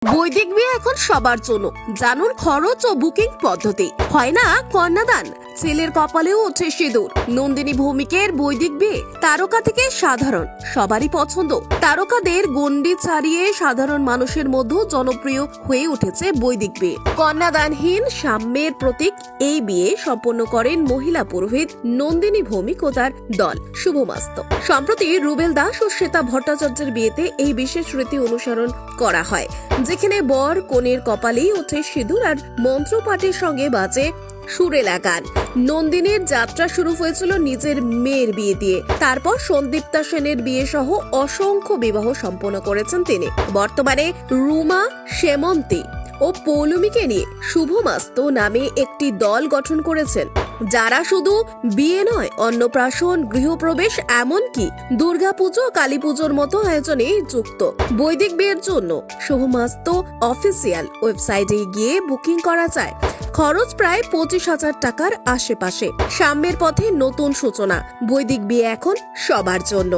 বৈদিক বিয়ে এখন সবার জন্য। জানুন খরচ ও বুকিং পদ্ধতি। হয় না কন্যাদান, ছেলের কপালেও ওঠে সিঁদুর। নন্দিনী ভৌমিকের বৈদিক বিয়ে তারকা থেকে সাধারণ সবারই পছন্দ। তারকাদের গণ্ডি ছাড়িয়ে সাধারণ মানুষের মধ্যেও জনপ্রিয় হয়ে উঠেছে বৈদিক বিয়ে। কন্যাদানহীন সাম্যের প্রতীক এই বিয়ে সম্পন্ন করেন মহিলা পুরোহিত নন্দিনী ভৌমিক ও তার দল শুভমাস্ত। সম্প্রতি রুবেল দাস ও শ্বেতা ভট্টাচার্যের বিয়েতে এই বিশেষ রীতি অনুসরণ করা হয়, যেখানে বর কনের কপালেই ওঠে সিঁদুর আর মন্ত্রপাঠের সঙ্গে বাজে সুরেলা গান। নন্দিনীর যাত্রা শুরু হয়েছিল নিজের মেয়ের বিয়ে দিয়ে। তারপর সন্দীপ্তা সেনের বিয়ে সহ অসংখ্য বিবাহ সম্পন্ন করেছেন তিনি। বর্তমানে রুমা, সেমন্তী ও পৌলমীকে নিয়ে শুভমাস্ত নামে একটি দল গঠন করেছেন, যারা শুধু বিয়ে নয়, অন্নপ্রাশন, গৃহপ্রবেশ, এমনকি দুর্গাপুজো, কালী পুজোর মতো আয়োজনে যুক্ত। বৈদিক বিয়ের জন্য শুভমাস্ত অফিসিয়াল ওয়েবসাইটে গিয়ে বুকিং করা যায়। খরচ প্রায় 25,000 টাকার আশেপাশে। সাম্যের পথে নতুন সূচনা। বৈদিক বিয়ে এখন সবার জন্য।